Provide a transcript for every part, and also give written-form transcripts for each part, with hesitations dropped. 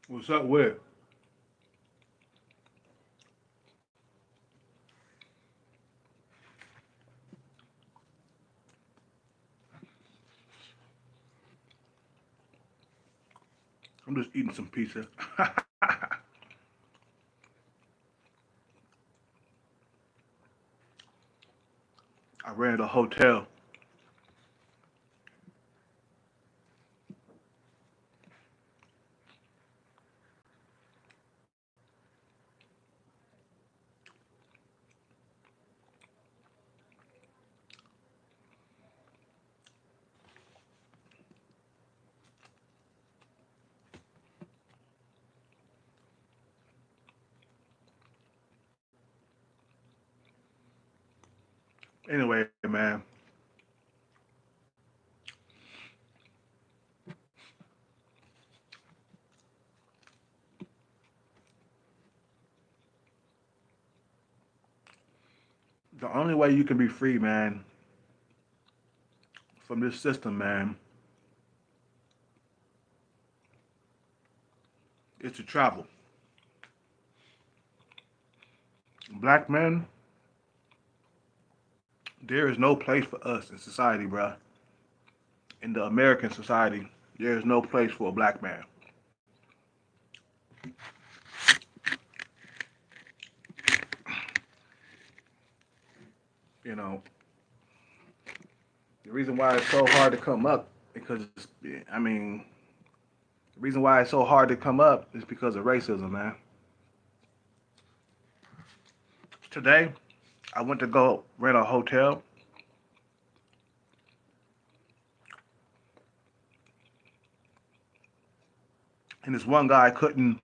What's up with? I'm just eating some pizza. I rented a hotel. Anyway, man, the only way you can be free, man, from this system, man, is to travel. Black men, there is no place for us in society, bruh. In the American society, there is no place for a black man. You know, the reason why it's so hard to come up because I mean, the reason why it's so hard to come up is because of racism, man. Today, I went to go rent a hotel, and this one guy couldn't.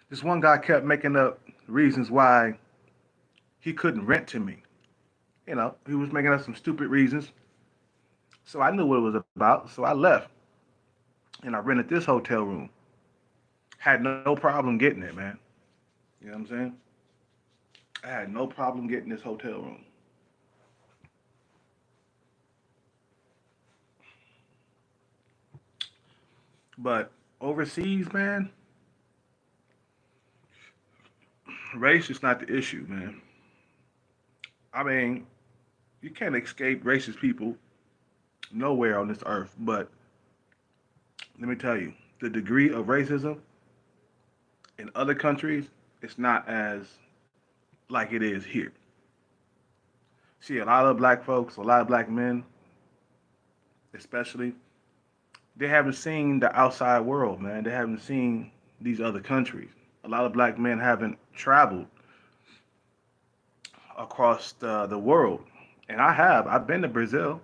This one guy kept making up reasons why he couldn't rent to me. You know, he was making up some stupid reasons. So I knew what it was about. So I left and I rented this hotel room. Had no problem getting it, man. You know what I'm saying? I had no problem getting this hotel room. But overseas, man, race is not the issue, man. I mean, you can't escape racist people nowhere on this earth. But let me tell you, the degree of racism in other countries, it's not as like it is here. See, a lot of black folks, a lot of black men, especially, they haven't seen the outside world, man. They haven't seen these other countries. A lot of black men haven't traveled across the world. And I have. I've been to Brazil.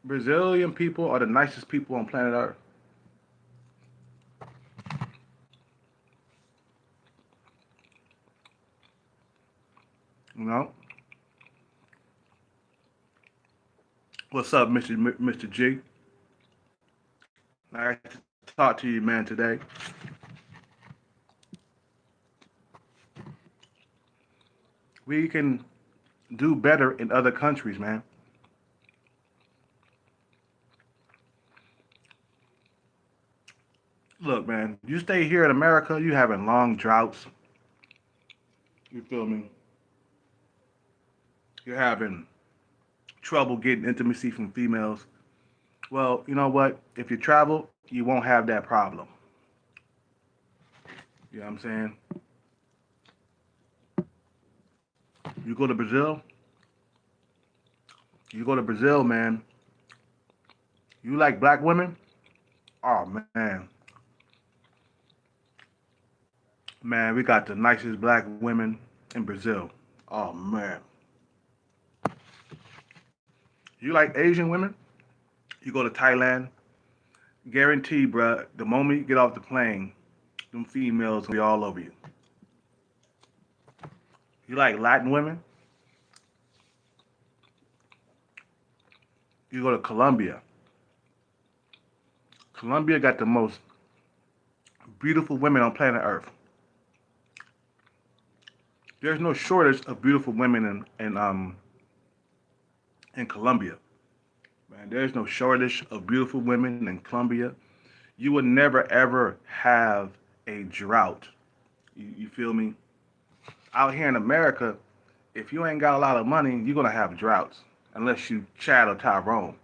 Brazilian people are the nicest people on planet Earth. You know? What's up, Mr. G? I got to talk to you, man, today. We can do better in other countries, man. Look, man, you stay here in America, you having long droughts. You feel me? You're having trouble getting intimacy from females. Well, you know what? If you travel, you won't have that problem. You know what I'm saying? You go to Brazil, you go to Brazil, man. You like black women? Oh man, man, we got the nicest black women in Brazil. Oh man, you like Asian women? You go to Thailand, guarantee, bruh, the moment you get off the plane, them females will be all over you. You like Latin women? You go to Colombia. Colombia got the most beautiful women on planet Earth. There's no shortage of beautiful women in Colombia. Man, there's no shortage of beautiful women in Colombia. You will never ever have a drought. You feel me? Out here in America, if you ain't got a lot of money, you're gonna have droughts unless you Chad or Tyrone.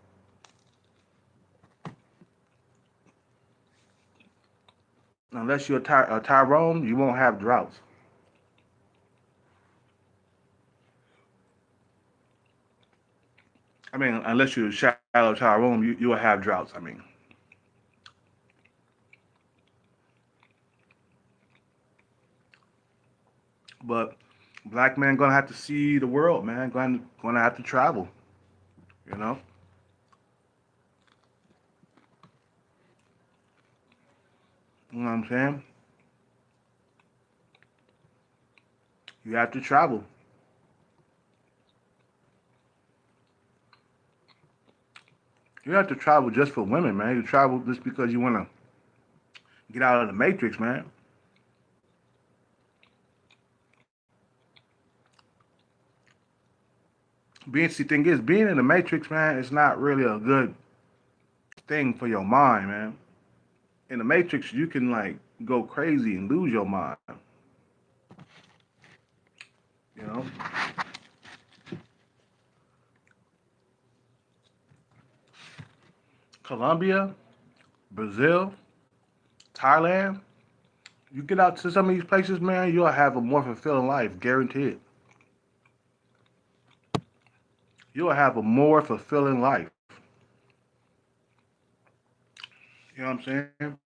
Unless you're a Tyrone, you won't have droughts. I mean, unless you're Shadow Tyrone, you will have droughts. I mean, but black men gonna have to see the world, man. Gonna have to travel. You know, you know what I'm saying? You have to travel. You have to travel just for women, man. You travel just because you wanna get out of the matrix, man. See, thing is, being in the matrix, man, is not really a good thing for your mind, man. In the matrix, you can like go crazy and lose your mind. You know, Colombia, Brazil, Thailand. You get out to some of these places, man, you'll have a more fulfilling life, guaranteed. You'll have a more fulfilling life. You know what I'm saying?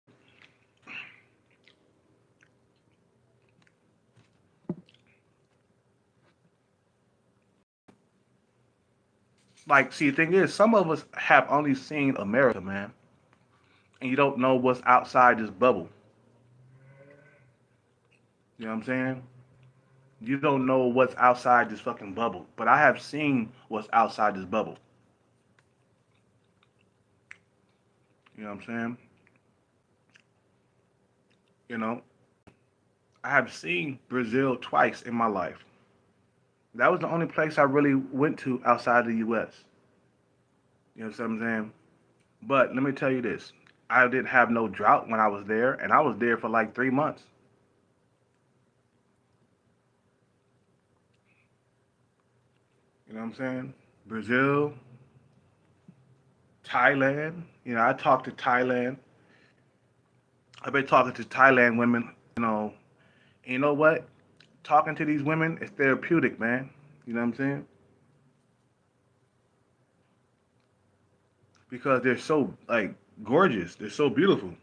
Like, see, the thing is, some of us have only seen America, man, and you don't know what's outside this bubble. You know what I'm saying? You don't know what's outside this fucking bubble. But I have seen what's outside this bubble. You know what I'm saying? You know, I have seen Brazil twice in my life. That was the only place I really went to outside the U.S. You know what I'm saying? But let me tell you this: I didn't have no drought when I was there, and I was there for like 3 months. You know what I'm saying? Brazil, Thailand. You know, I talked to Thailand. I've been talking to Thailand women. And you know what? Talking to these women is therapeutic, man. You know what I'm saying? Because they're so like gorgeous. They're so beautiful,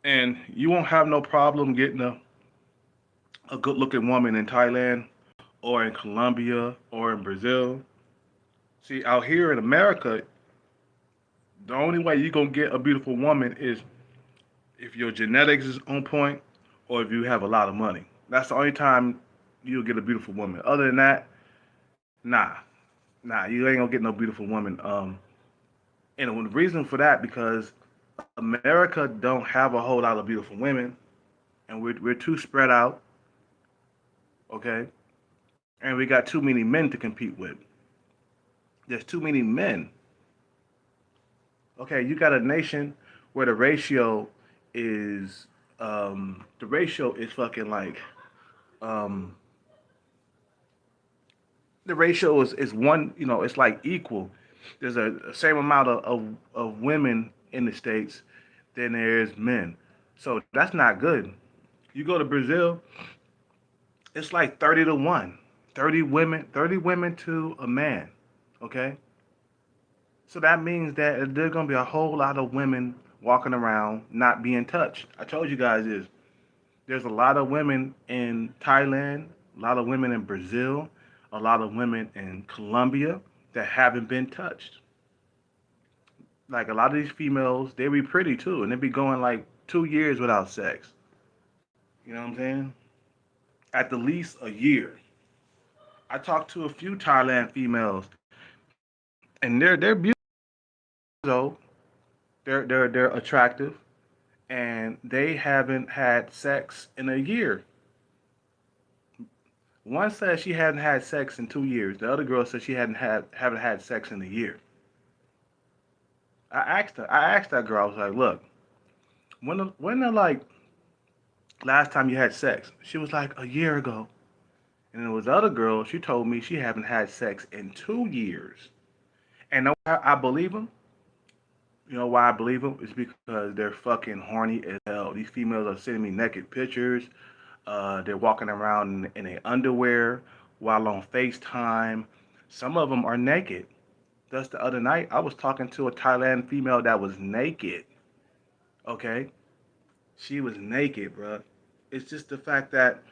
and you won't have no problem getting a good looking woman in Thailand or in Colombia or in Brazil. See, out here in America, the only way you're gonna get a beautiful woman is if your genetics is on point or if you have a lot of money. That's the only time you'll get a beautiful woman. Other than that, nah, nah, you ain't gonna get no beautiful woman. And the reason for that because America don't have a whole lot of beautiful women, and we're too spread out, okay? And we got too many men to compete with. There's too many men. Okay, you got a nation where the ratio is fucking like um, the ratio is one. It's like equal. There's a same amount of women in the states than there is men. So that's not good. You go to Brazil, it's like 30 to 1. 30 women to a man. Okay? So that means that there's gonna be a whole lot of women walking around not being touched. I told you guys this. There's a lot of women in Thailand, a lot of women in Brazil, a lot of women in Colombia that haven't been touched. Like a lot of these females, they be pretty too, and they be going like 2 years without sex. You know what I'm saying? At the least a year. I talked to a few Thailand females, and they're beautiful. They're attractive, and they haven't had sex in a year. One said she hadn't had sex in 2 years. The other girl said she haven't had sex in a year. I asked that girl. I was like, look, when the like last time you had sex? She was like a year ago. And there was the other girl. She told me she haven't had sex in 2 years. And know why I believe them? You know why I believe them? It's because they're fucking horny as hell. These females are sending me naked pictures. They're walking around in their underwear while on FaceTime. Some of them are naked. Just the other night, I was talking to a Thailand female that was naked. Okay, she was naked, bro. It's just the fact that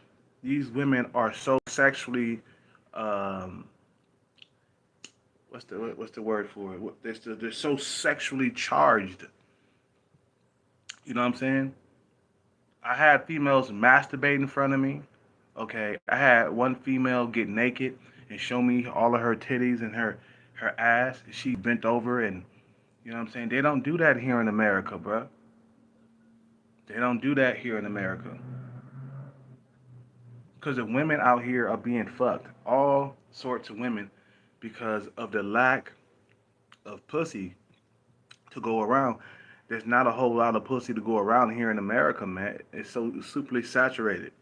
these women are so sexually, um, what's the word for it? They're so sexually charged. You know what I'm saying? I had females masturbate in front of me. Okay, I had one female get naked and show me all of her titties and her ass. She bent over and you know what I'm saying. They don't do that here in America, bro. They don't do that here in America because the women out here are being fucked. All sorts of women because of the lack of pussy to go around. There's not a whole lot of pussy to go around here in America, man. It's so superly saturated.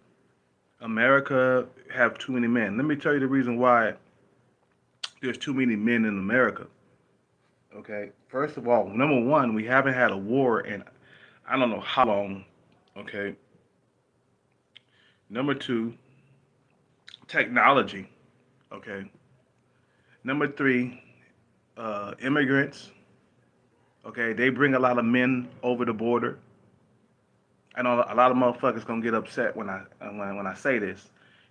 America have too many men. Let me tell you the reason why there's too many men in America. Okay, first of all, number one, we haven't had a war in I don't know how long. Okay, number two, technology. Okay, number three, immigrants. Okay, they bring a lot of men over the border. I know a lot of motherfuckers gonna get upset when I say this,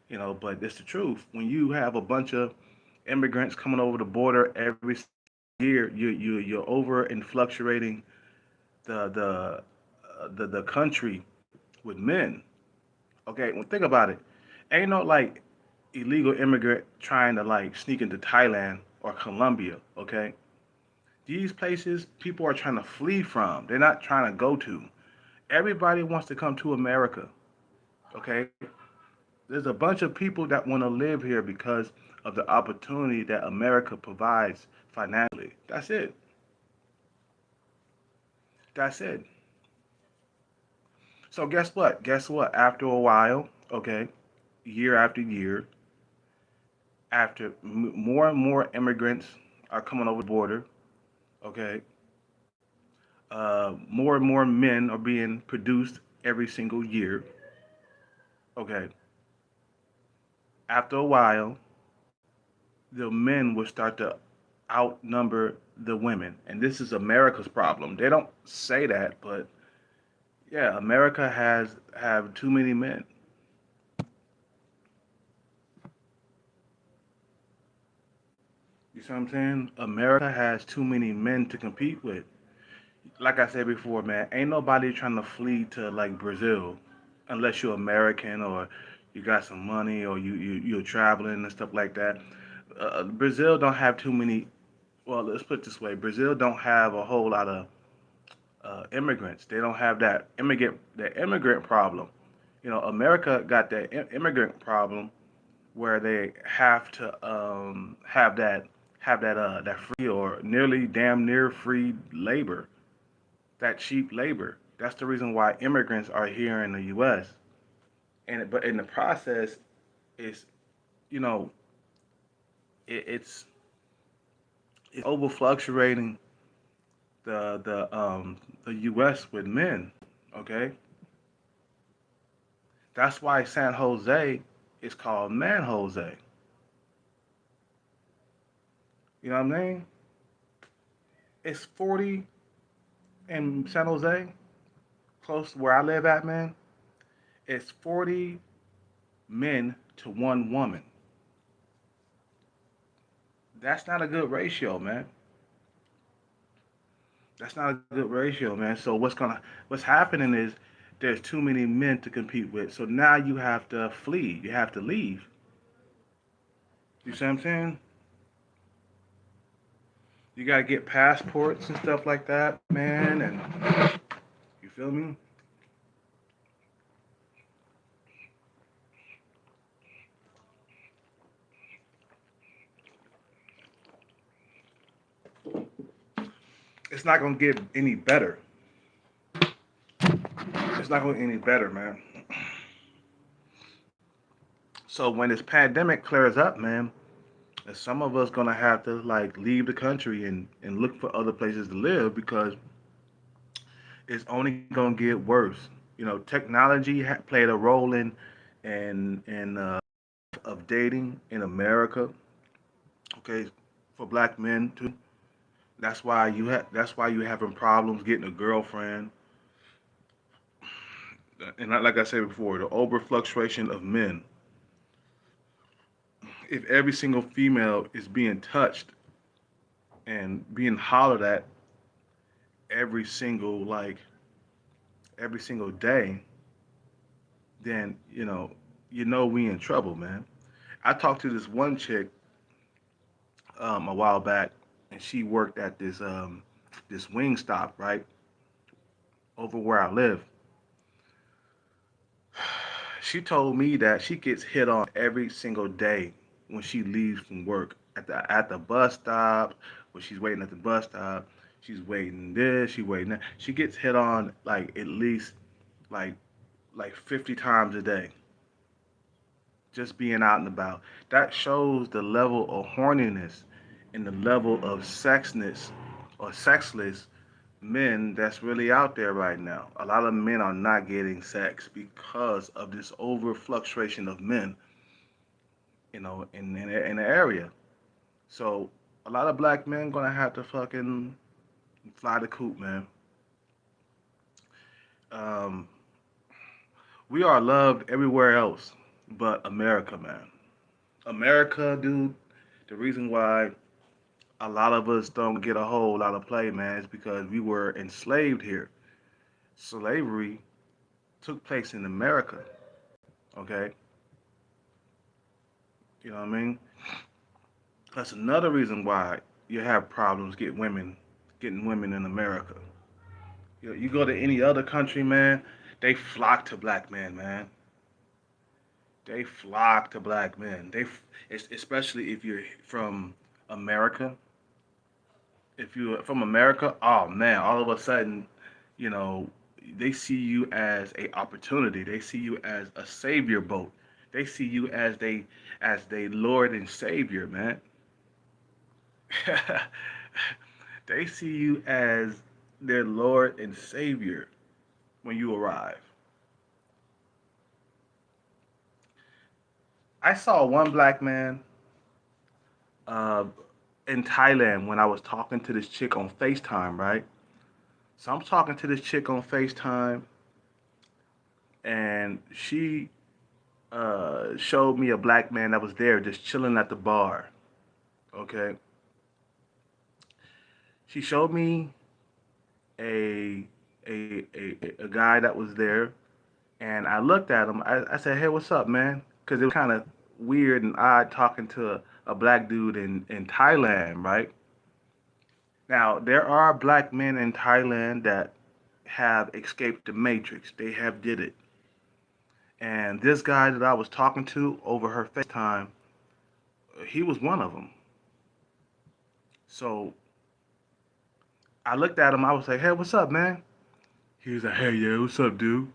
you know, but it's the truth. When you have a bunch of immigrants coming over the border every year, you're over and fluctuating the country with men. Okay, well think about it. Ain't no like illegal immigrant trying to like sneak into Thailand or Colombia. Okay, these places people are trying to flee from. They're not trying to go to. Everybody wants to come to America. Okay, there's a bunch of people that want to live here because of the opportunity that America provides financially. That's it. That's it. So guess what? Guess what? After a while, okay, year after year, after more and more immigrants are coming over the border, okay, more and more men are being produced every single year, okay. After a while, the men will start to outnumber the women, and this is America's problem. They don't say that, but yeah, America has have too many men. You see what I'm saying? America has too many men to compete with. Like I said before, man, ain't nobody trying to flee to like Brazil unless you're American or you got some money or you're traveling and stuff like that. Brazil don't have too many. Well, let's put it this way: Brazil don't have a whole lot of immigrants. They don't have that immigrant problem. You know, America got that immigrant problem where they have to have that free or nearly damn near free labor, that cheap labor. That's the reason why immigrants are here in the U.S. But in the process, it's you know it, it's it's over fluctuating the U.S. with men. Okay, that's why San Jose is called Man Jose. You know what I mean? It's 40 in San Jose, close to where I live at, man. It's 40 men to one woman. That's not a good ratio, man. That's not a good ratio, man. So what's happening is there's too many men to compete with. So now you have to flee. You have to leave. You see what I'm saying? You gotta get passports and stuff like that, man. And you feel me? it's not gonna get any better. It's not gonna get any better, man. So when this pandemic clears up, man, some of us gonna have to like leave the country and look for other places to live because it's only gonna get worse. You know, technology played a role in of dating in America. Okay, for black men too. That's why you having problems getting a girlfriend. And like I said before, the over fluctuation of men. If every single female is being touched and being hollered at every single like every single day, then you know we in trouble, man. I talked to this one chick a while back, and she worked at this wing stop right over where I live. She told me that she gets hit on every single day when she leaves from work at the bus stop. When she's waiting at the bus stop, she's waiting this, she waiting that. She gets hit on like at least like like 50 times a day just being out and about. That shows the level of horniness and the level of sexness or sexless men that's really out there right now. A lot of men are not getting sex because of this over fluctuation of men, in the area. So a lot of black men gonna have to fucking fly the coop, man. Um, we are loved everywhere else but America, man. America, dude. The reason why a lot of us don't get a whole lot of play, man, is because we were enslaved here. Slavery took place in America. Okay, you know what I mean? That's another reason why you have problems getting women in America. You go to any other country, man, they flock to black men, man. They flock to black men. Especially if you're from America. If you're from America, oh man, all of a sudden, you know, they see you as a opportunity. They see you as a savior boat. They see you as they Lord and Savior, man. They see you as their Lord and Savior when you arrive. I saw one black man uh, in Thailand when I was talking to this chick on FaceTime, right? So I'm talking to this chick on FaceTime, and she showed me a black man that was there just chilling at the bar. Okay, she showed me a a guy that was there, and I looked at him. I said, "Hey, what's up, man?" Because it was kind of weird and odd talking to a black dude in Thailand, right? Now there are black men in Thailand that have escaped the matrix. They have did it. And this guy that I was talking to over her FaceTime, he was one of them. So I looked at him. I was like, "Hey, what's up, man?" He was like, "Hey, yeah, what's up, dude?"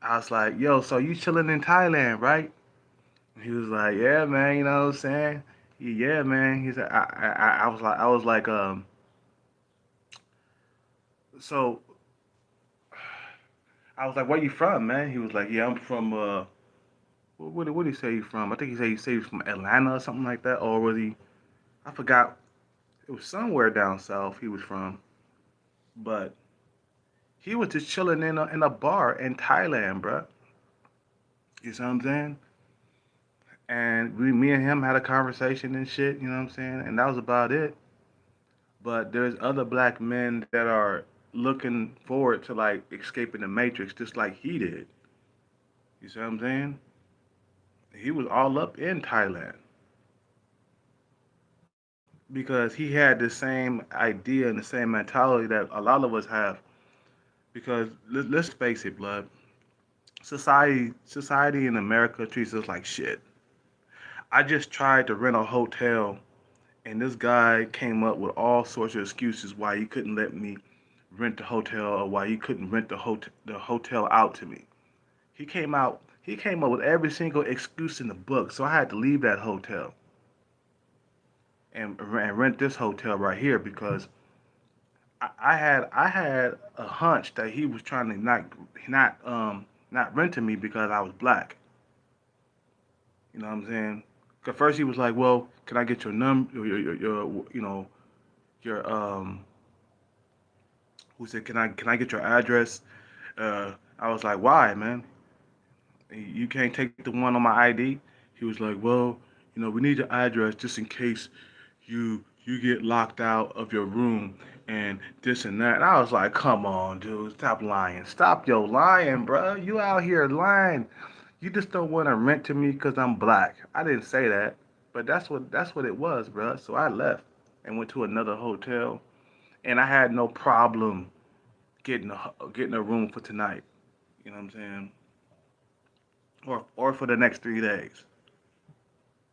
I was like, "Yo, so you chilling in Thailand, right?" He was like, "Yeah, man. You know what I'm saying? Yeah, man." He said, I was like, so I was like, "Where you from, man?" He was like, "Yeah, I'm from what did he say he's from? I think he said he was from Atlanta or something like that, or was he? I forgot. It was somewhere down south he was from, but he was just chilling in a bar in Thailand, bruh. You see what I'm saying? And me and him had a conversation and shit. You know what I'm saying? And that was about it. But there's other black men that are looking forward to like escaping the matrix, just like he did. You see what I'm saying? He was all up in Thailand because he had the same idea and the same mentality that a lot of us have. Because let's face it, blood. Society in America treats us like shit. I just tried to rent a hotel And this guy came up with all sorts of excuses why he couldn't let me rent the hotel or why he couldn't rent the hotel out to me. He came up with every single excuse in the book, so I had to leave that hotel and rent this hotel right here because I had a hunch that he was trying to not renting me because I was black. You know what I'm saying? Cause first he was like, "Well, can I get your number, your who said, can I get your address?" I was like, "Why, man? You can't take the one on my ID." He was like, "Well, we need your address just in case you get locked out of your room and this and that." And I was like, "Come on, dude, stop lying. Stop your lying, bro. You out here lying. You just don't want to rent to me because I'm black." I didn't say that, but that's what it was, bro. So I left and went to another hotel, and I had no problem getting a room for tonight. You know what I'm saying? Or for the next 3 days.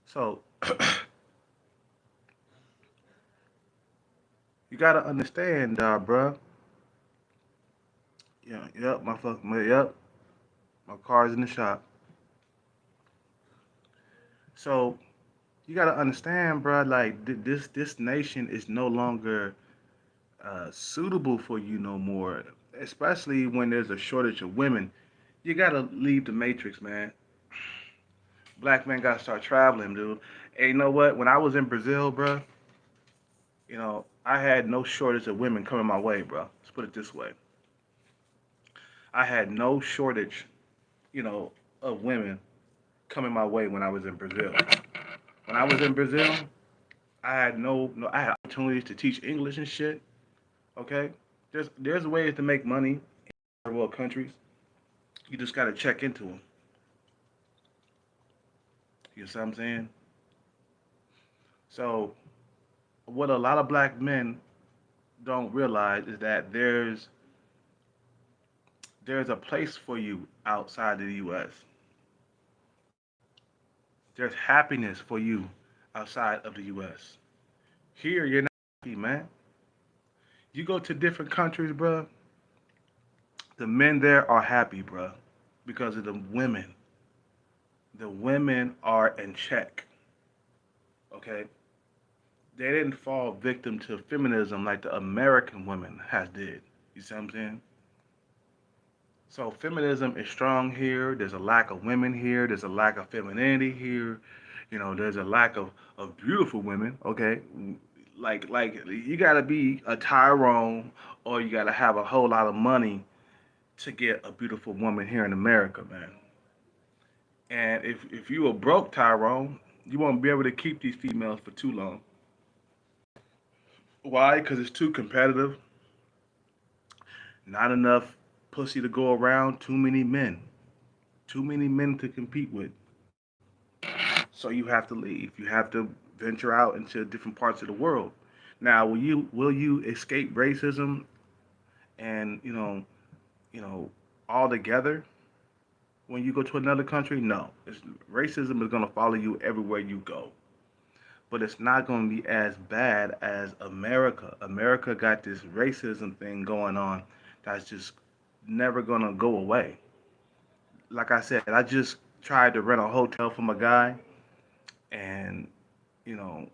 So you gotta understand, bruh. Yeah, yep, yep, my car's in the shop. So you gotta understand, bruh. Like this nation is no longer suitable for you no more. Especially when there's a shortage of women. You gotta leave the matrix, man. Black men gotta start traveling, dude. And you know what? When I was in Brazil, bruh, I had no shortage of women coming my way, bruh. Let's put it this way. I had no shortage, you know, of women coming my way when I was in Brazil. When I was in Brazil, I had no I had opportunities to teach English and shit. Okay, there's ways to make money in third world countries. You just gotta check into them. You know what I'm saying? So what a lot of black men don't realize is that there's a place for you outside of the U.S. There's happiness for you outside of the U.S. Here, you're not happy, man. You go to different countries, bro. The men there are happy, bro, because of the women. The women are in check. Okay, they didn't fall victim to feminism like the American women has did. You see what I'm saying? So feminism is strong here. There's a lack of women here. There's a lack of femininity here. There's a lack of beautiful women. Okay, like you gotta be a Tyrone or you gotta have a whole lot of money to get a beautiful woman here in America, man. And if you a broke Tyrone, you won't be able to keep these females for too long. Why? Because it's too competitive. Not enough pussy to go around. Too many men. Too many men to compete with. So you have to leave. You have to venture out into different parts of the world. Now, will you escape racism and all together when you go to another country? No, racism is going to follow you everywhere you go. But it's not going to be as bad as America. America got this racism thing going on that's just never going to go away. Like I said, I just tried to rent a hotel from a guy, and you know,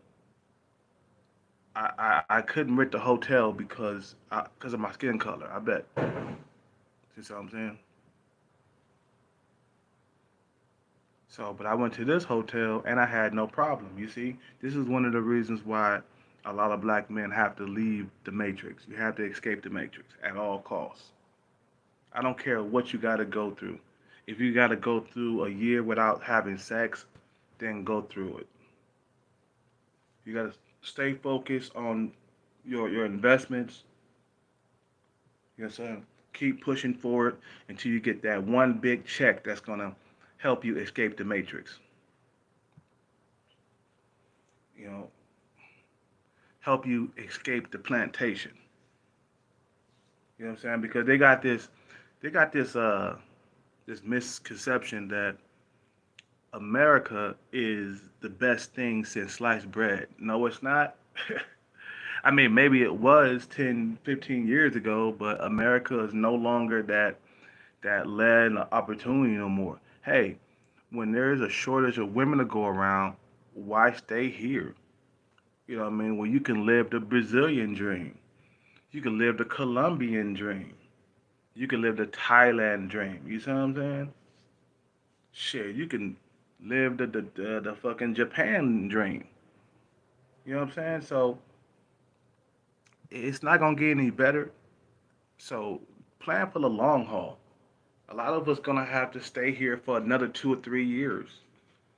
I couldn't rent the hotel because of my skin color. I bet. See what I'm saying? So, but I went to this hotel and I had no problem. You see, this is one of the reasons why a lot of black men have to leave the matrix. You have to escape the matrix at all costs. I don't care what you got to go through. If you got to go through a year without having sex, then go through it. You got to stay focused on your investments. You know what I'm saying? Keep pushing forward until you get that one big check that's going to help you escape the matrix. You know, help you escape the plantation. You know what I'm saying? Because they got this misconception that America is the best thing since sliced bread. No, it's not. I mean, maybe it was 10, 15 years ago, but America is no longer that land of opportunity no more. Hey, when there's a shortage of women to go around, why stay here? You know what I mean? Well, you can live the Brazilian dream. You can live the Colombian dream. You can live the Thailand dream. You see what I'm saying? Shit, you can live the fucking Japan dream. You know what I'm saying? So it's not gonna get any better. So plan for the long haul. A lot of us gonna have to stay here for another 2 or 3 years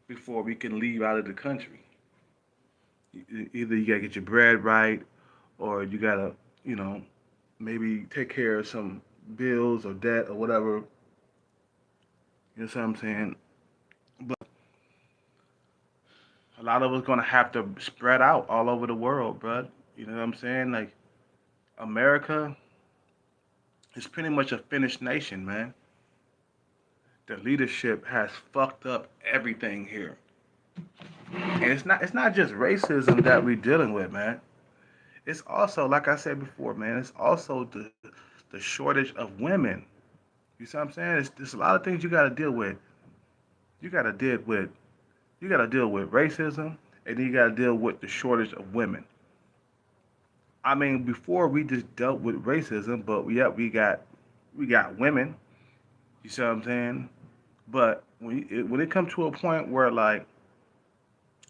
before we can leave out of the country. Either you gotta get your bread right, or you gotta, you know, maybe take care of some bills or debt or whatever. You know what I'm saying? But a lot of us gonna have to spread out all over the world, bro. You know what I'm saying? Like America is pretty much a finished nation, man. The leadership has fucked up everything here. And it's not just racism that we're dealing with, man. It's also, like I said before, man, it's also the shortage of women. You see what I'm saying? There's a lot of things you gotta deal with. You gotta deal with you gotta deal with racism, and then you gotta deal with the shortage of women. I mean, before we just dealt with racism, but yeah, we got women. You see what I'm saying? But when it comes to a point where like,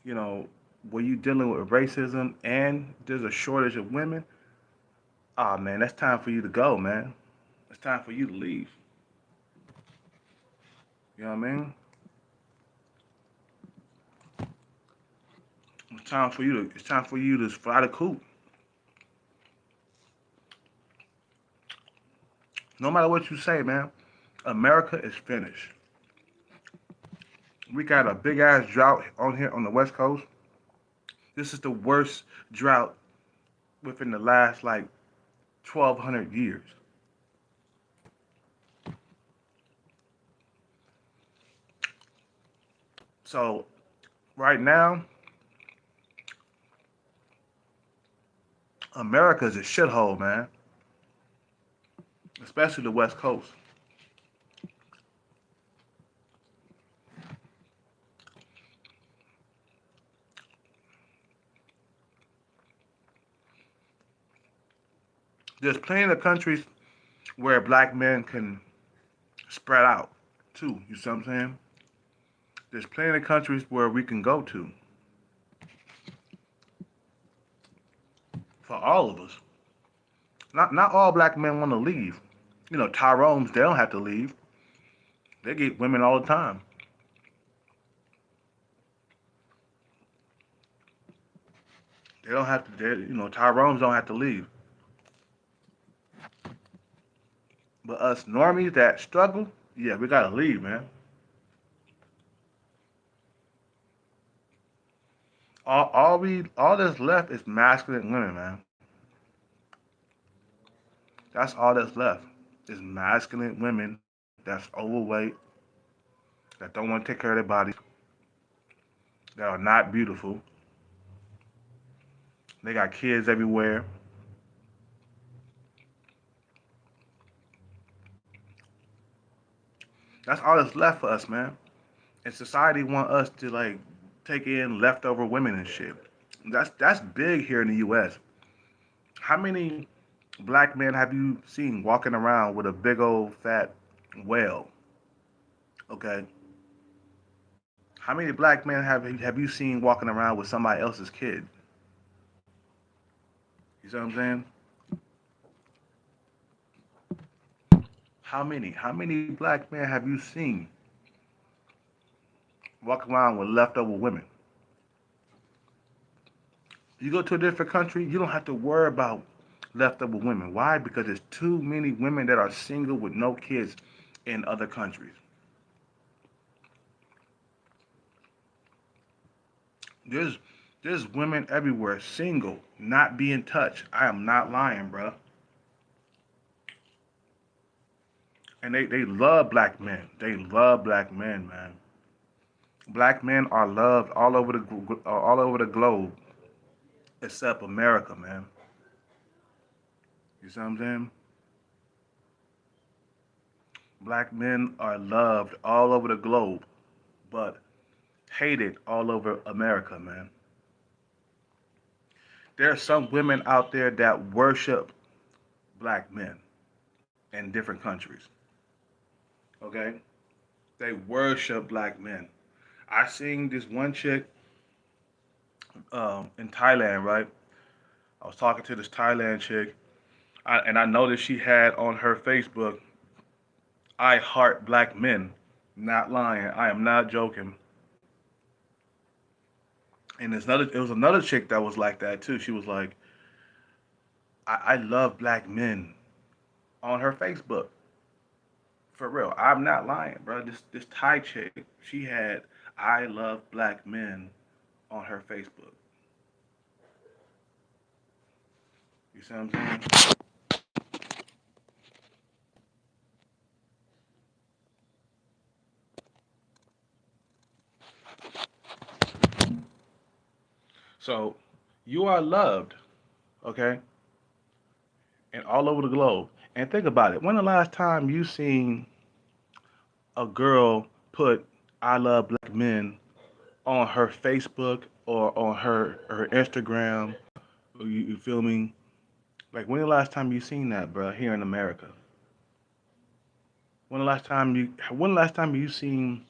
you know, where you dealing with racism and there's a shortage of women, oh man, that's time for you to go, man. It's time for you to leave. You know what I mean? It's time for you to fly the coop. No matter what you say, man, America is finished. We got a big ass drought on here on the West Coast. This is the worst drought within the last like 1,200 years. So right now, America is a shithole, man. Especially the West Coast. There's plenty of countries where black men can spread out too. You see what I'm saying? There's plenty of countries where we can go to for all of us. Not all black men want to leave. You know, Tyrones, they don't have to leave. They get women all the time. They don't have to. Tyrones don't have to leave. But us normies that struggle, yeah, we gotta leave, man. All that's left is masculine women, man. That's all that's left is masculine women that's overweight, that don't want to take care of their bodies, that are not beautiful. They got kids everywhere. That's all that's left for us, man. And society want us to like take in leftover women and shit. That's big here in the U.S. How many black men have you seen walking around with a big old fat whale? Okay, how many black men have you seen walking around with somebody else's kid? You see what I'm saying? How many? How many black men have you seen walking around with leftover women? You go to a different country, you don't have to worry about leftover women. Why? Because there's too many women that are single with no kids in other countries. There's there's women everywhere, single, not being touched. I am not lying, bro. And they love black men. They love black men, man. Black men are loved all over the globe, except America, man. You see what I'm saying? Black men are loved all over the globe, but hated all over America, man. There are some women out there that worship black men in different countries. Okay? They worship black men. I seen this one chick in Thailand, right? I was talking to this Thailand chick, and I noticed she had on her Facebook, "I heart black men." Not lying. I am not joking. And it was another chick that was like that too. She was like, I love black men" on her Facebook. For real, I'm not lying, bro. This Thai chick, she had "I love black men" on her Facebook. You see what I'm saying? So you are loved, okay, and all over the globe. And think about it. When the last time you seen a girl put "I love black men" on her Facebook or on her Instagram? You feel me? Like when the last time you seen that, bro? Here in America. When the last time you seen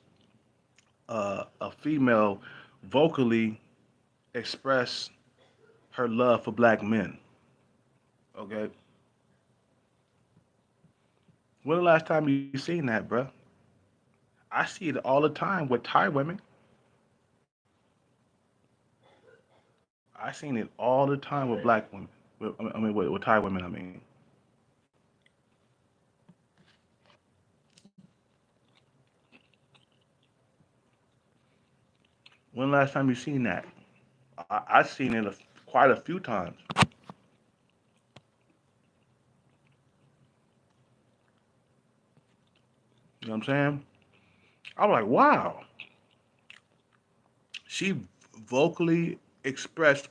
a female vocally express her love for black men? Okay. When the last time you seen that, bro? I see it all the time with Thai women. I seen it all the time with black women. With Thai women. I mean, when the last time you seen that? I seen it quite a few times. You know what I'm saying? I'm like, wow. She vocally expressed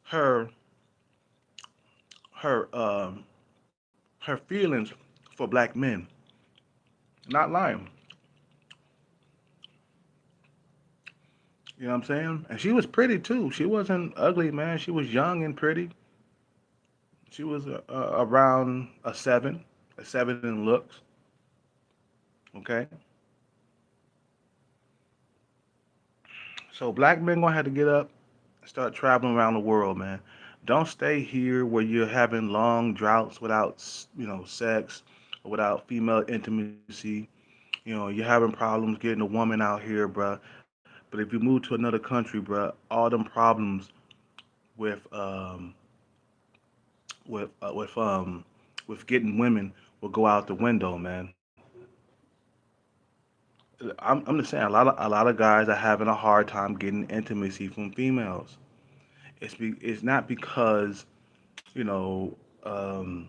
her her her feelings for black men. Not lying. You know what I'm saying? And she was pretty too. She wasn't ugly, man. She was young and pretty. She was around a seven in looks. Okay, so black men gonna have to get up and start traveling around the world, man. Don't stay here where you're having long droughts without, sex or without female intimacy. You know, you're having problems getting a woman out here, bruh. But if you move to another country, bruh, all them problems with um with uh, with um with getting women will go out the window, man. I'm just saying a lot of guys are having a hard time getting intimacy from females. It's not because you know um,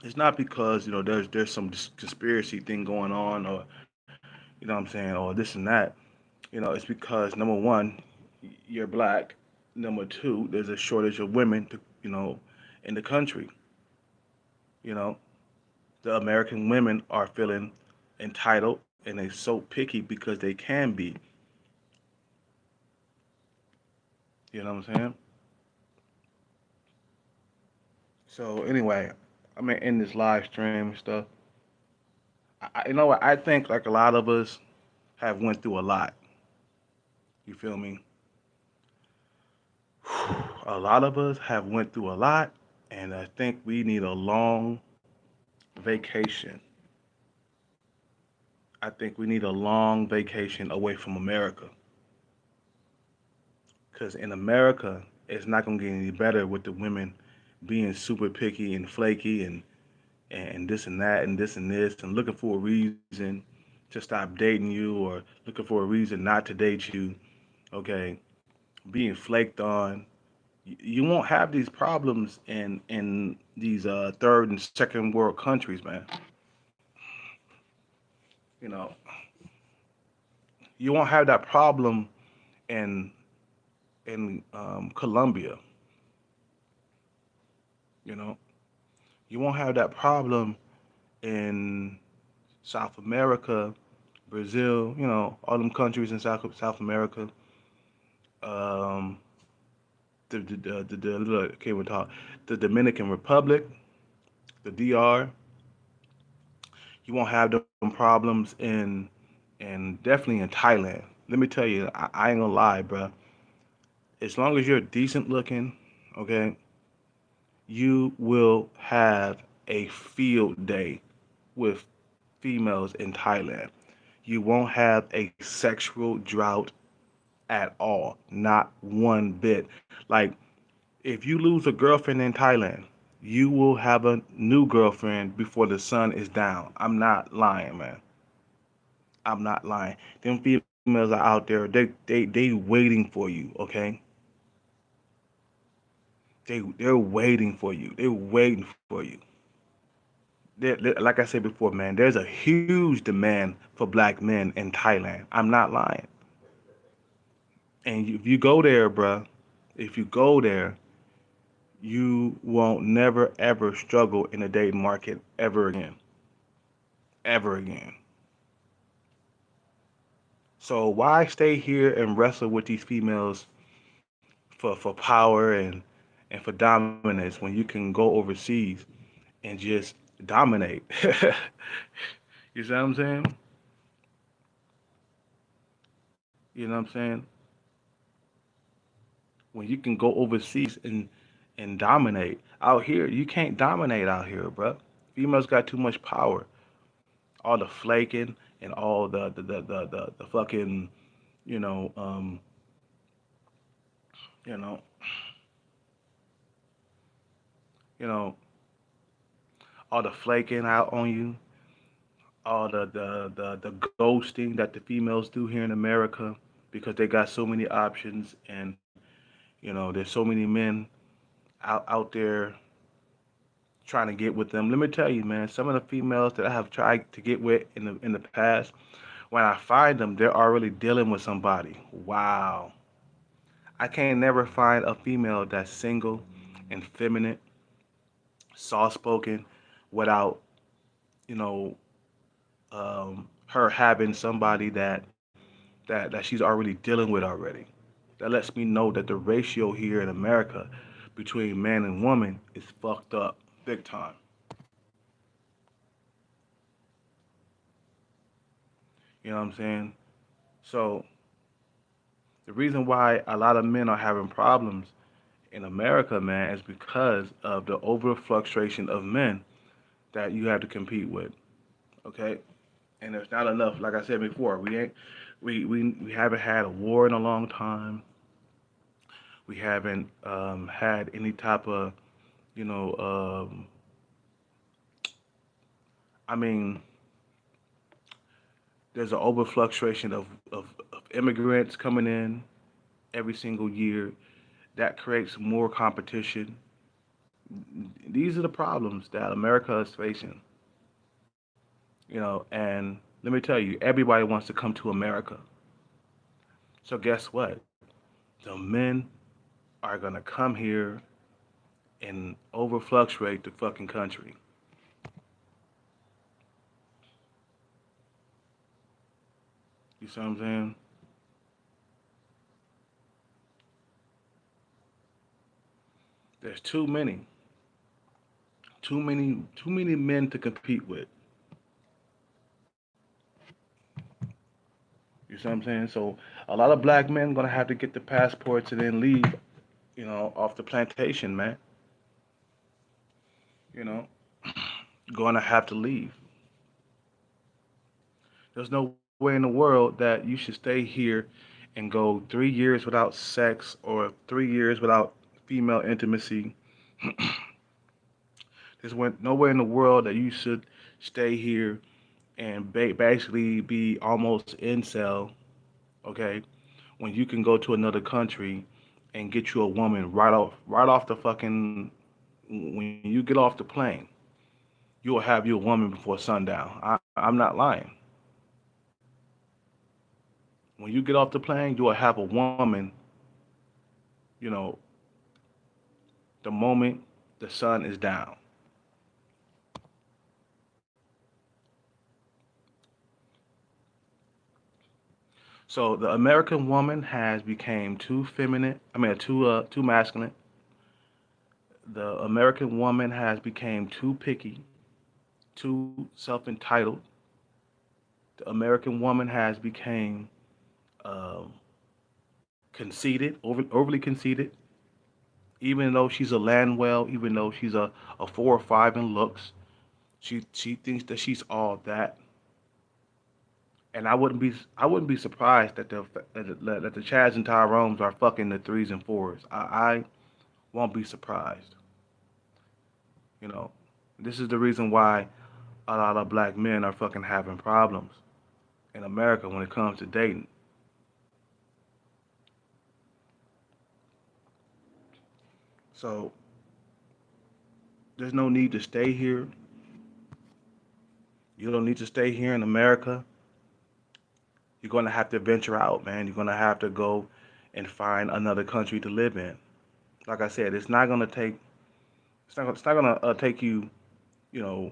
it's not because there's some conspiracy thing going on, or you know what I'm saying, or this and that. It's because number one, you're black. Number two, there's a shortage of women in the country. You know, the American women are feeling entitled and they're so picky because they can be. You know what I'm saying? So anyway, I mean, in this live stream and stuff, you know what? I think like a lot of us have went through a lot. You feel me? A lot of us have went through a lot, and I think we need a long vacation. I think we need a long vacation away from America, because in America, it's not gonna get any better with the women being super picky and flaky and this and that and this and this and looking for a reason to stop dating you or looking for a reason not to date you. Okay, being flaked on. You won't have these problems in these third and second world countries, man. You know, You won't have that problem in Colombia. You know, you won't have that problem in South America, Brazil. You know, all them countries in South America. Um, can't even talk. The Dominican Republic, the DR. You won't have them problems in definitely in Thailand. Let me tell you, I ain't gonna lie, bro. As long as you're decent looking, okay, you will have a field day with females in Thailand. You won't have a sexual drought at all, not one bit. Like, if you lose a girlfriend in Thailand, you will have a new girlfriend before the sun is down. I'm not lying, man. I'm not lying. Them females are out there. They waiting for you. Okay, they're waiting for you. They're waiting for you. Like I said before, man, there's a huge demand for black men in Thailand. I'm not lying. And if you go there, bruh, if you go there, you won't never ever struggle in the dating market ever again. Ever again. So why stay here and wrestle with these females for power and for dominance when you can go overseas and just dominate? You see what I'm saying? You know what I'm saying? When you can go overseas and dominate out here, you can't dominate out here, bro. Females got too much power. All the flaking and all the fucking you know you know you know all the flaking out on you, all the ghosting that the females do here in America because they got so many options and there's so many men out there trying to get with them. Let me tell you, man, some of the females that I have tried to get with in the past, when I find them, they're already dealing with somebody. Wow. I can't never find a female that's single and feminine, soft spoken, without, you know, her having somebody that she's already dealing with already. That lets me know that the ratio here in America between man and woman is fucked up big time. You know what I'm saying? So the reason why a lot of men are having problems in America, man, is because of the over fluctuation of men that you have to compete with. Okay, and there's not enough. Like I said before, we haven't had a war in a long time. We haven't had any type of you know. I mean, there's an over fluctuation of immigrants coming in every single year. That creates more competition. These are the problems that America is facing. And let me tell you, everybody wants to come to America. So guess what? The men are gonna come here and over fluctuate the fucking country. You see what I'm saying? There's too many men to compete with. You see what I'm saying? So a lot of black men gonna have to get the passports and then leave, off the plantation, man. You know, gonna have to leave. There's no way in the world that you should stay here and go 3 years without sex or 3 years without female intimacy. No way in the world that you should stay here and basically be almost incel, okay, when you can go to another country and get you a woman right off the fucking when you get off the plane, you'll have you a woman before sundown. I'm not lying. When you get off the plane, you will have a woman, you know, the moment the sun is down. So the American woman has become too feminine. I mean, too masculine. The American woman has become too picky, too self-entitled. The American woman has become um, conceited, overly conceited. Even though she's a land well, even though she's a 4 or 5 in looks, she thinks that she's all that. And I wouldn't be surprised that the Chads and Tyrones are fucking the threes and fours. I won't be surprised. You know, this is the reason why a lot of black men are fucking having problems in America when it comes to dating. So there's no need to stay here. You don't need to stay here in America. You're gonna have to venture out, man. You're gonna have to go and find another country to live in. Like I said, it's not gonna take you, a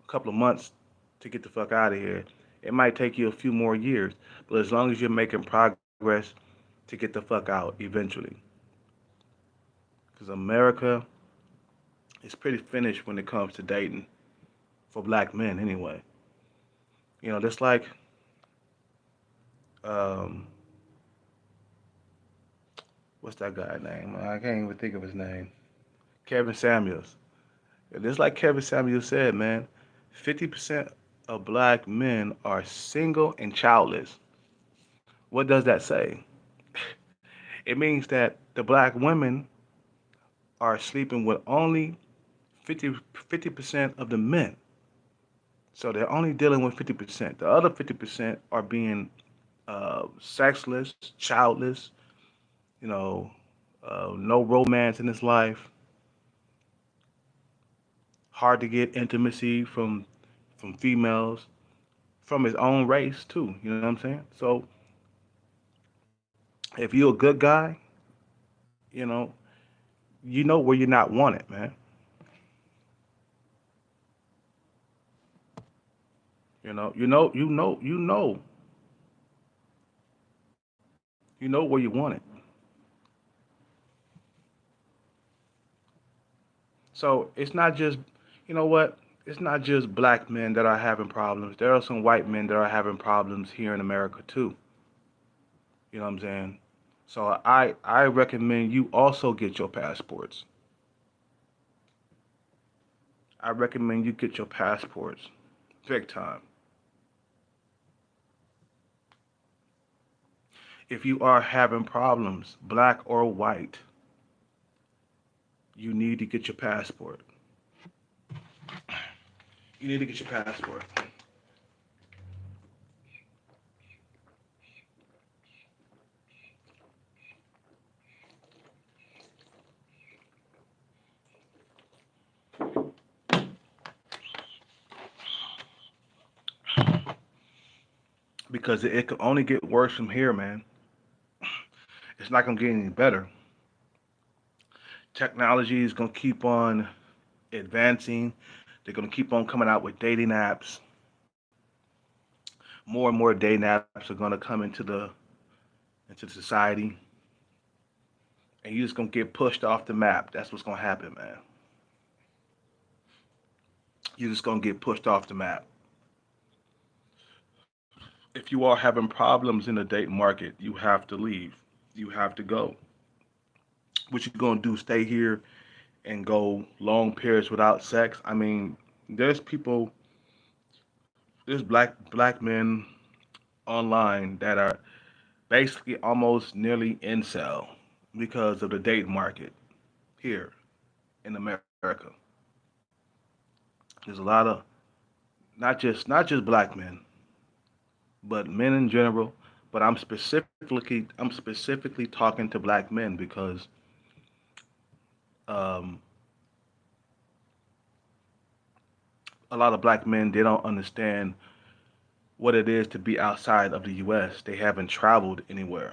couple of months to get the fuck out of here. It might take you a few more years, but as long as you're making progress to get the fuck out eventually, because America is pretty finished when it comes to dating for black men, anyway. Just like um, what's that guy name? I can't even think of his name. Kevin Samuels. Just like Kevin Samuels said, man, 50% of black men are single and childless. What does that say? It means that the black women are sleeping with only 50% of the men. So they're only dealing with 50%. The other 50% are being sexless, childless, you know, no romance in his life, hard to get intimacy from females, from his own race too. You know what I'm saying? So if you're a good guy, you know, you know where you're not wanted, man. You know where you want it. So it's not just, you know what? It's not just black men that are having problems. There are some white men that are having problems here in America too. You know what I'm saying? So I recommend you also get your passports. I recommend you get your passports, big time. If you are having problems, black or white, you need to get your passport. You need to get your passport. Because it can only get worse from here, man. It's not gonna get any better. Technology is gonna keep on advancing. They're gonna keep on coming out with dating apps. More and more dating apps are gonna come into society, and you're just gonna get pushed off the map. That's what's gonna happen, man. You're just gonna get pushed off the map. If you are having problems in the dating market, you have to leave. You have to go. What you gonna do? Stay here and go long periods without sex? I mean, there's people, there's black men online that are basically almost nearly incel because of the dating market here in America. There's a lot of not just black men, but men in general. But I'm specifically talking to black men because um, a lot of black men they don't understand what it is to be outside of the U.S. They haven't traveled anywhere.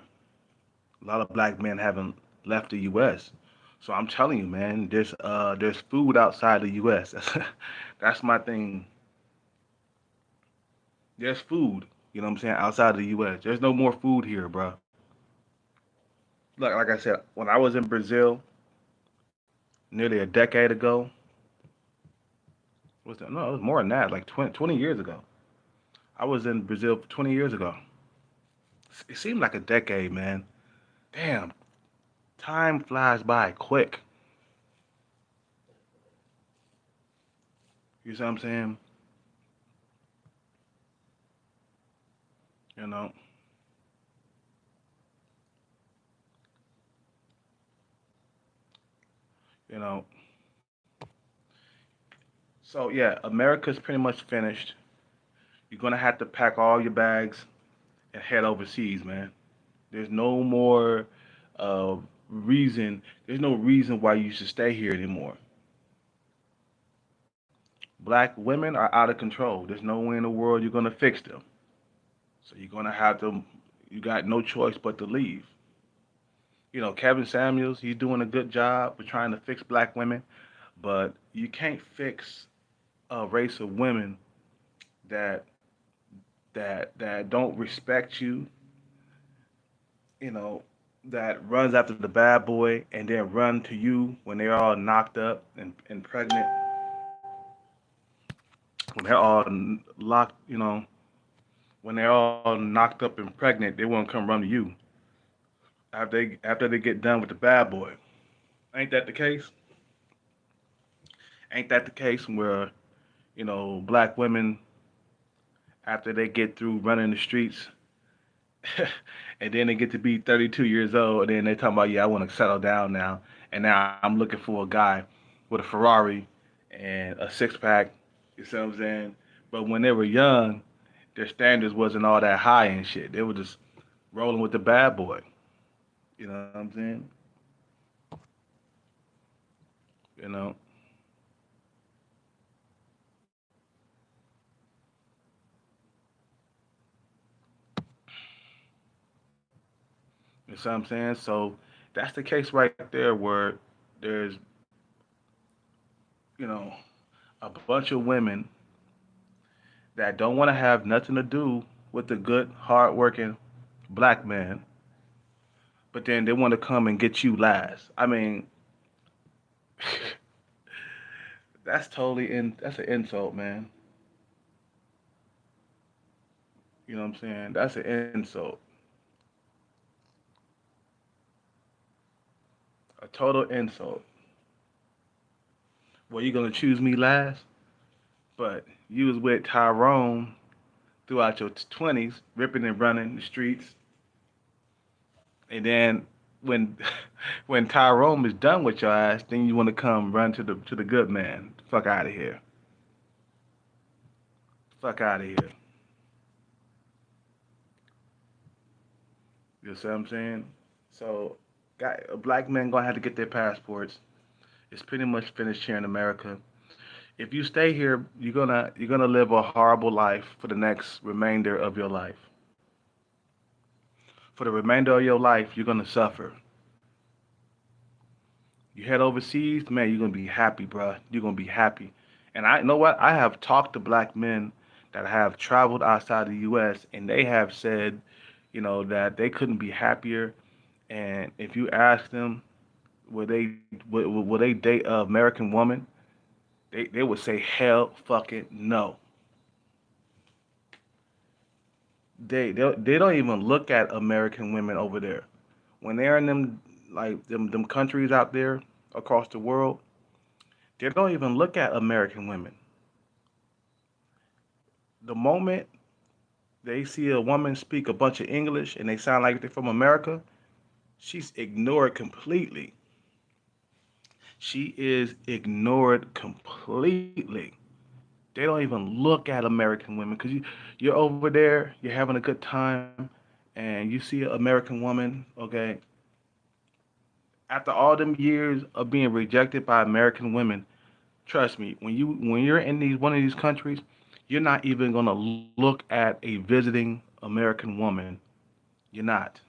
A lot of black men haven't left the U.S. So I'm telling you, man, there's food outside the U.S. That's my thing. There's food. You know what I'm saying? Outside of the U.S. There's no more food here, bro. Look, like I said, when I was in Brazil nearly a decade ago, was that? No, it was more than that, like 20 years ago. I was in Brazil 20 years ago. It seemed like a decade, man. Damn, time flies by quick. You see what I'm saying? You know, you know. So yeah, America's pretty much finished. You're gonna have to pack all your bags and head overseas, man. There's no more uh, reason. There's no reason why you should stay here anymore. Black women are out of control. There's no way in the world you're gonna fix them. So you're gonna have to. You got no choice but to leave. You know, Kevin Samuels, he's doing a good job of trying to fix black women, but you can't fix a race of women that that don't respect you, you know, that runs after the bad boy and then run to you when they're all knocked up and pregnant, when they're all locked, you know, when they're all knocked up and pregnant, they won't come run to you after they get done with the bad boy. Ain't that the case? Ain't that the case where, you know, black women after they get through running the streets and then they get to be 32 years old, and then they talking about, yeah, I want to settle down now, and now I'm looking for a guy with a Ferrari and a six pack. You see what I'm saying? But when they were young, their standards wasn't all that high and shit. They were just rolling with the bad boy. You know what I'm saying? You know, you see what I'm saying? So that's the case right there where there's, you know, a bunch of women that don't want to have nothing to do with the good, hardworking black man, but then they want to come and get you last. I mean, that's an insult, man. You know what I'm saying? That's an insult. A total insult. Well, you gonna choose me last? But you was with Tyrone throughout your 20s, ripping and running the streets, and then when when Tyrone is done with your ass, then you want to come run to the good man. Fuck out of here. Fuck out of here. You see what I'm saying? So, black men gonna have to get their passports. It's pretty much finished here in America. If you stay here, you're gonna live a horrible life for the next remainder of your life. For the remainder of your life, you're gonna suffer. You head overseas, man, you're gonna be happy, bro. You're gonna be happy. And I you know what? I have talked to black men that have traveled outside the U.S. and they have said, you know, that they couldn't be happier. And if you ask them, would they would they date an American woman? They would say hell fucking no. They don't even look at American women over there. When they're in them like them countries out there across the world, they don't even look at American women. The moment they see a woman speak a bunch of English and they sound like they're from America, she's ignored completely. She is ignored completely. They don't even look at American women because you're over there, you're having a good time, and you see an American woman, okay, after all them years of being rejected by American women, trust me, when you're in these one of these countries, You're not even gonna look at a visiting American woman. You're not.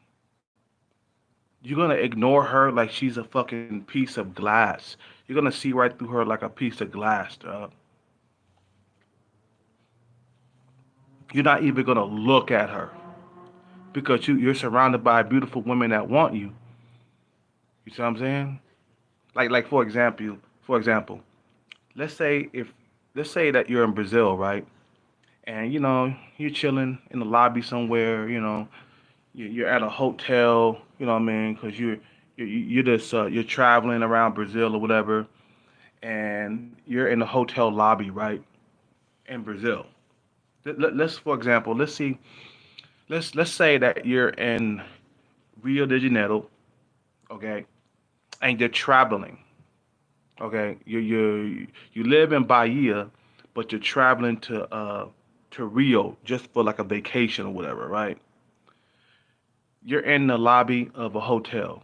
You're gonna ignore her like she's a fucking piece of glass. You're gonna see right through her like a piece of glass, dog. You're not even gonna look at her because you're surrounded by beautiful women that want you. You see what I'm saying? Like for example, let's say if let's say that you're in Brazil, right? And you're chilling in the lobby somewhere. You're at a hotel. You know what I mean? Because you're just you're traveling around Brazil or whatever, and you're in the hotel lobby, right? In Brazil. Let's for example, let's say that you're in Rio de Janeiro, okay, and you're traveling. Okay, you live in Bahia, but you're traveling to Rio just for like a vacation or whatever, right? You're in the lobby of a hotel.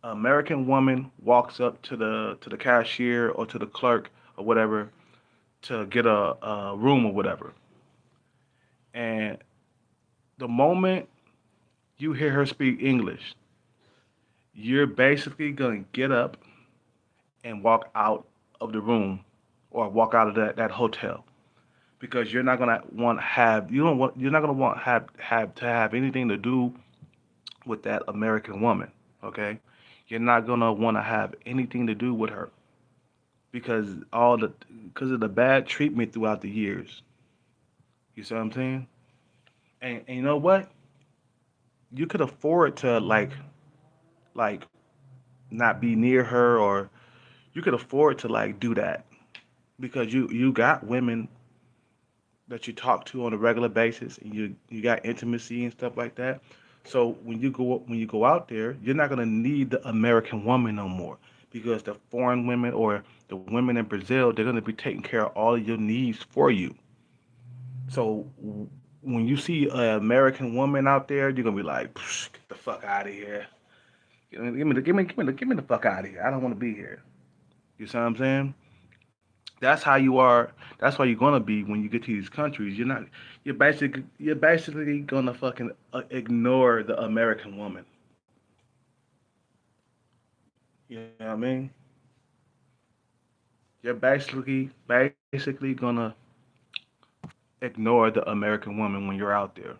An American woman walks up to the cashier or to the clerk or whatever to get a room or whatever. And the moment you hear her speak English, you're basically gonna get up and walk out of the room or walk out of that hotel because you're not gonna want have you don't want you're not gonna want have to have anything to do with that American woman. Okay, you're not gonna want to have anything to do with her because all the because of the bad treatment throughout the years. You see what I'm saying? And you know what? You could afford to like not be near her, or you could afford to like do that because you got women that you talk to on a regular basis, and you got intimacy and stuff like that. So when you go out there, you're not gonna need the American woman no more because the foreign women or the women in Brazil, they're gonna be taking care of all of your needs for you. So when you see an American woman out there, you're gonna be like, get the fuck out of here. Give me the fuck out of here. I don't want to be here. You see what I'm saying? That's how you are. That's how you're gonna be when you get to these countries. You're not. You're basically gonna fucking ignore the American woman. You know what I mean? You're basically gonna ignore the American woman when you're out there.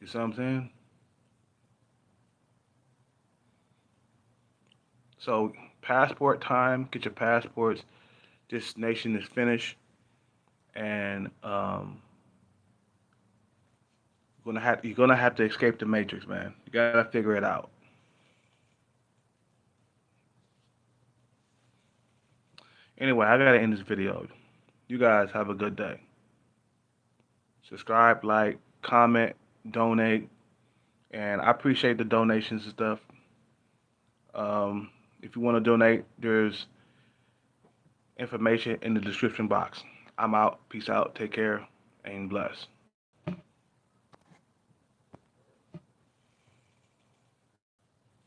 You see what I'm saying? So passport time. Get your passports. This nation is finished, and you're gonna have to escape the matrix, man. You gotta figure it out. Anyway, I gotta end this video. You guys have a good day. Subscribe, like, comment, donate, and I appreciate the donations and stuff. Um, if you want to donate, there's information in the description box. I'm out. Peace out. Take care and bless.